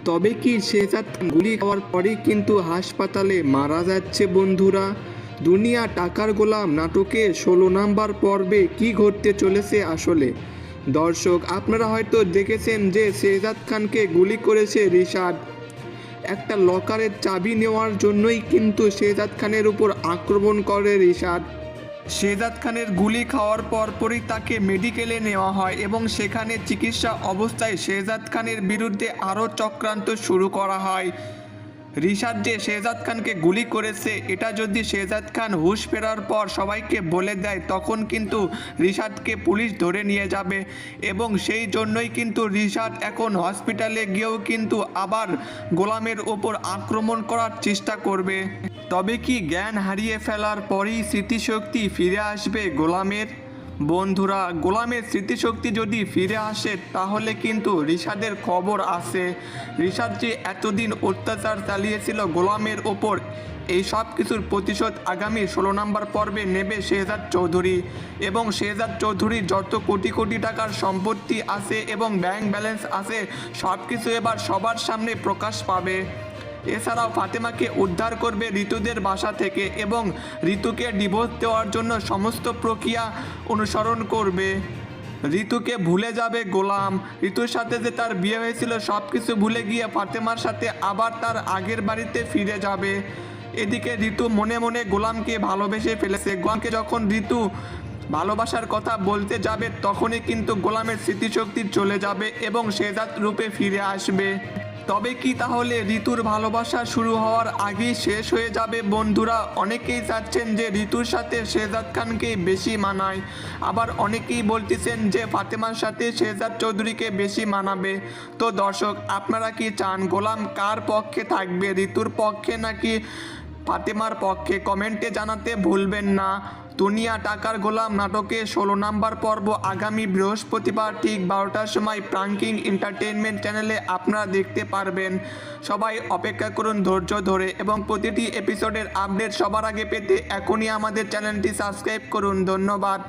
তবে কি শেহজাদ খান গুলি খাওয়ার পরেই কিন্তু হাসপাতালে মারা যাচ্ছে বন্ধুরা? দুনিয়া টাকার গোলাম নাটকে 16 নম্বর পর্বে কি ঘটতে চলেছে আসলে? দর্শক, আপনারা হয়তো দেখেছেন যে শেহজাদ খানকে গুলি করেছে রিশাদ। একটা লকারের চাবি নেওয়ার জন্যই কিন্তু শেহজাদ খানের উপর আক্রমণ করে রিশাদ। শেহজাদ খানের গুলি খাওয়ার পরপরই তাকে মেডিকেলে নেওয়া হয় এবং সেখানে চিকিৎসা অবস্থায় শেহজাদ খানের বিরুদ্ধে আরও চক্রান্ত শুরু করা হয়। রিশাদ যে শেহজাদ খানকে গুলি করেছে এটা যদি শেহজাদ খান হুঁশ ফেরার পর সবাইকে বলে দেয়, তখন কিন্তু রিশাদকে পুলিশ ধরে নিয়ে যাবে এবং সেই জন্যই কিন্তু রিশাদ এখন হসপিটালে গিয়েও কিন্তু আবার গোলামের ওপর আক্রমণ করার চেষ্টা করবে। তবে কি জ্ঞান হারিয়ে ফেলার পরেই স্মৃতিশক্তি ফিরে আসবে গোলামের? বন্ধুরা, গোলামের স্মৃতিশক্তি যদি ফিরে আসে তাহলে কিন্তু রিশাদের খবর আছে। রিশাদ যে এতদিন অত্যাচার চালিয়েছিল গোলামের ওপর, এই সব কিছুর প্রতিশোধ আগামী 16 নম্বর পর্বে নেবে শেহজাদ চৌধুরী। এবং শেহজাদ চৌধুরীর যত কোটি কোটি টাকার সম্পত্তি আছে এবং ব্যাংক ব্যালেন্স আছে, সব কিছু এবার সবার সামনে প্রকাশ পাবে। এছাড়াও ফাতেমাকে উদ্ধার করবে ঋতুদের বাসা থেকে এবং ঋতুকে ডিভোর্স দেওয়ার জন্য সমস্ত প্রক্রিয়া অনুসরণ করবে। ঋতুকে ভুলে যাবে গোলাম। ঋতুর সাথে যে তার বিয়ে হয়েছিল সব কিছু ভুলে গিয়ে ফাতেমার সাথে আবার তার আগের বাড়িতে ফিরে যাবে। এদিকে ঋতু মনে মনে গোলামকে ভালোবেসে ফেলেছে। গোলামকে যখন ঋতু ভালোবাসার কথা বলতে যাবে তখনই কিন্তু গোলামের স্মৃতিশক্তি চলে যাবে এবং শেহজাদ রূপে ফিরে আসবে। তবে কি তাহলে ঋতুর ভালোবাসা শুরু হওয়ার আগেই শেষ হয়ে যাবে? বন্ধুরা, অনেকেই চাচ্ছেন যে ঋতুর সাথে শেহজাদ খানকেই বেশি মানায়, আবার অনেকেই বলতেছেন যে ফাতেমার সাথে শেহজাদ চৌধুরীকে বেশি মানাবে। তো দর্শক, আপনারা কি চান গোলাম কার পক্ষে থাকবে, ঋতুর পক্ষে নাকি ফাতেমার পক্ষে? কমেন্টে জানাতে ভুলবেন না। দুনিয়া টাকার গোলাম নাটকে 16 নম্বর পর্ব আগামী বৃহস্পতিবার ঠিক 12টার সময় প্রাঙ্কিং এন্টারটেইনমেন্ট চ্যানেলে আপনারা দেখতে পারবেন। সবাই অপেক্ষা করুন ধৈর্য ধরে এবং প্রতিটি এপিসোডের আপডেট সবার আগে পেতে এখনই আমাদের চ্যানেলটি সাবস্ক্রাইব করুন। ধন্যবাদ।